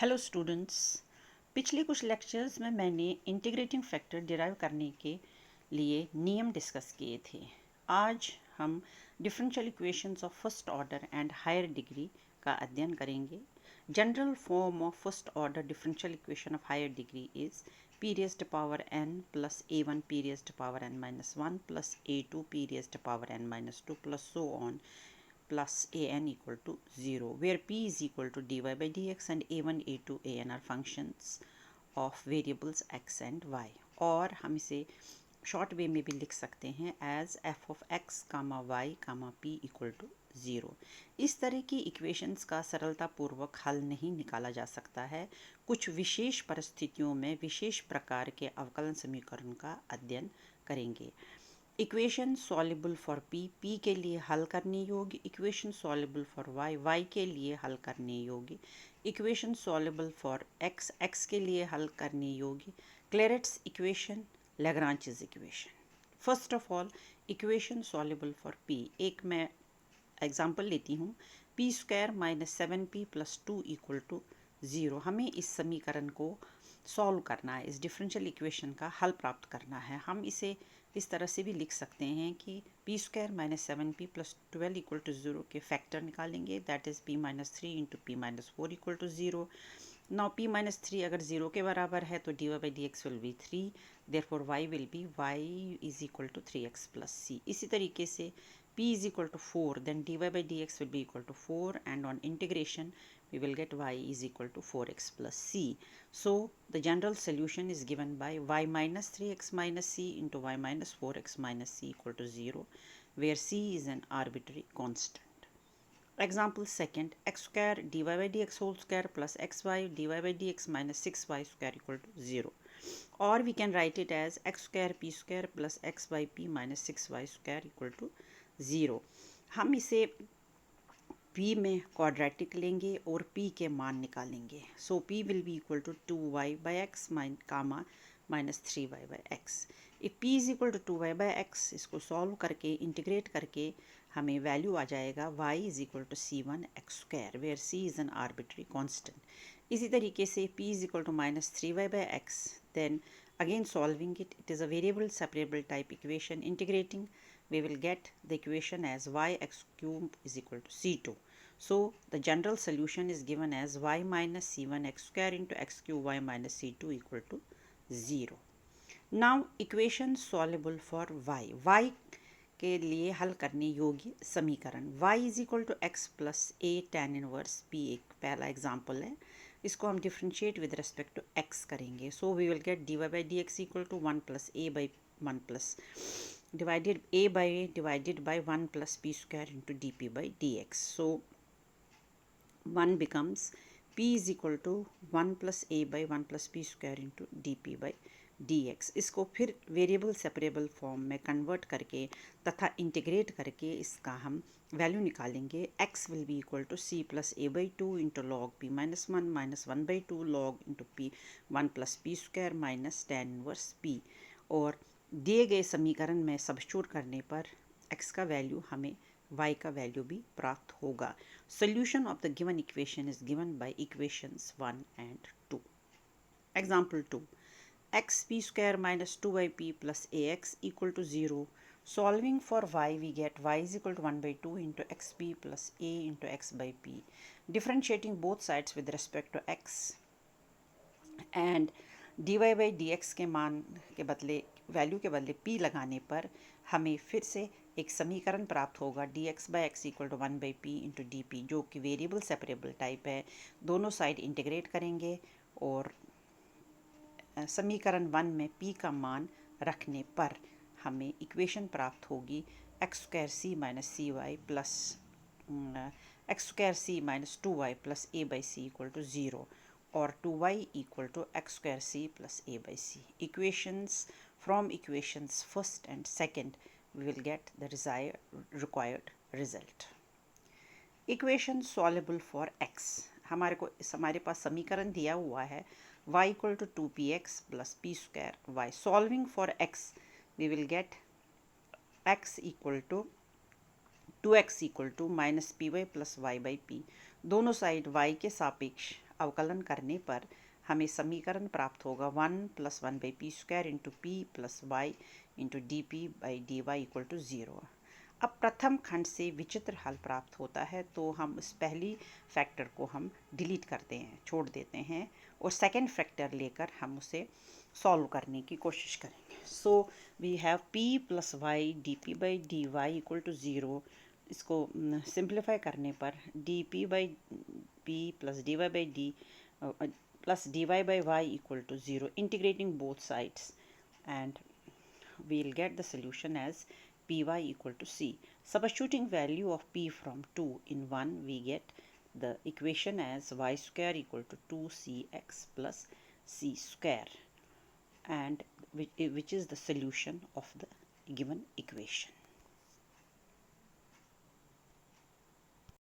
Hello students. पिछले कुछ lectures में मैंने इंटीग्रेटिंग फैक्टर डिराइव करने के लिए नियम डिस्कस किए थे। आज हम differential equations of first order and higher degree का अध्ययन करेंगे। General form of first order differential equation of higher degree is p raised to power n plus a1 p raised to power n minus 1 plus a2 p raised to power n minus 2 plus so on plus an equal to 0, where p is equal to dy by dx and a1 a2 an are functions of variables x and y। और हम इसे short way में भी लिख सकते हैं as f of x comma y comma p equal to 0। इस तरह की इक्वेशंस का सरलतापूर्वक हल नहीं निकाला जा सकता है। कुछ विशेष परिस्थितियों में विशेष प्रकार के अवकलन समीकरण का अध्ययन करेंगे। इक्वेशन सॉल्युबल फॉर पी के लिए हल करने योग्य, इक्वेशन सॉल्युबल फॉर वाई के लिए हल करने योग्य, इक्वेशन सॉल्युबल फॉर एक्स के लिए हल करने योग्य, Clairaut's equation, Lagrange's equation. First of all equation solvable for p. एक मैं एग्जाम्पल लेती हूँ। P square minus 7p plus 2 equal to 0। हमें इस समीकरण को सॉल्व करना है, इस डिफरेंशियल इक्वेशन का हल प्राप्त करना है। हम इसे इस तरह से भी लिख सकते हैं कि p square minus 7p plus 12 equal to 0 के फैक्टर निकालेंगे, that is p minus 3 into p minus 4 equal to 0। Now p minus 3 अगर 0 के बराबर है तो dy by dx will be 3, therefore y will be y is equal to 3x plus c। इसी तरीके से p is equal to 4, then dy by dx will be equal to 4, and on integration we will get y is equal to 4x plus c. So the general solution is given by y minus 3x minus c into y minus 4x minus c equal to 0, where c is an arbitrary constant. Example second, x square dy by dx whole square plus xy dy by dx minus 6y square equal to 0. Or we can write it as x square p square plus xyp minus 6y square equal to 0। हम इसे p में quadratic लेंगे और p के मान निकालेंगे। So p will be equal to 2y by x comma minus 3y by x. If p is equal to 2y by x, इसको solve करके इंटीग्रेट करके हमें वैल्यू आ जाएगा y is equal to c1 x square, where c is an arbitrary constant. इसी तरीके से p is equal to minus 3y by x, then again solving it is a variable separable type equation. Integrating, we will get the equation as yx cube is equal to c2. So the general solution is given as y minus c1 x square into x cube y minus c2 equal to 0. Now equation soluble for y के लिए हल करने योग्य समीकरण y is equal to x plus a tan inverse p एक पहला example है। इसको हम differentiate with respect to x करेंगे। So we will get dy by d x equal to 1 plus a by 1 plus divided by 1 plus p square into dp by dx. So 1 becomes p is equal to 1 plus a by 1 plus p square into dp by dx। इसको फिर variable separable form में convert करके तथा integrate करके इसका हम value निकालेंगे। x will be equal to c plus a by 2 into log p minus 1 minus 1 by 2 log into p 1 plus p square minus tan inverse p। और दिए गए समीकरण में सब्स्टिट्यूट करने पर x का वैल्यू हमें y का वैल्यू भी प्राप्त होगा। Solution of the given equation is given by equations 1 and 2। Example 2, x p square minus 2yp plus ax equal to 0. Solving for y, we get y is equal to 1 by 2 into xp plus a into x by p. Differentiating both sides with respect to x and dy by dx के मान के बदले value के बदले p लगाने पर हमें फिर से एक समीकरण प्राप्त होगा dx by x equal to 1 by p into d p, जो कि वेरिएबल सेपरेबल टाइप है। दोनों साइड इंटीग्रेट करेंगे और समीकरण 1 में p का मान रखने पर हमें इक्वेशन प्राप्त होगी x square c minus c y plus x square c minus 2y plus a by c equal to 0 और 2y equal to x square c plus a by c. From equations first and second, we will get the required result. Equation soluble for x. हमारे पास समीकरण दिया हुआ है y equal to 2px plus p square y. Solving for x, we will get x equal to 2x equal to minus py plus y by p। दोनों side y के सापेक्ष अवकलन करने पर हमें समीकरण प्राप्त होगा 1 + 1/p² into p + y into dp/dy equal to 0। अब प्रथम खंड से विचित्र हल प्राप्त होता है तो हम इस पहली फैक्टर को हम डिलीट करते हैं, छोड़ देते हैं, और सेकेंड फैक्टर लेकर हम उसे सॉल्व करने की कोशिश करेंगे। So we have p + y dp/dy equal to 0। इसको सिंप्लीफाई करने पर dp/p + dy/d plus dy/y equal to 0, integrating both sides, and we'll get the solution as py equal to c. Substituting value of p from 2 in 1, we get the equation as y² equal to 2cx plus c square, and which is the solution of the given equation.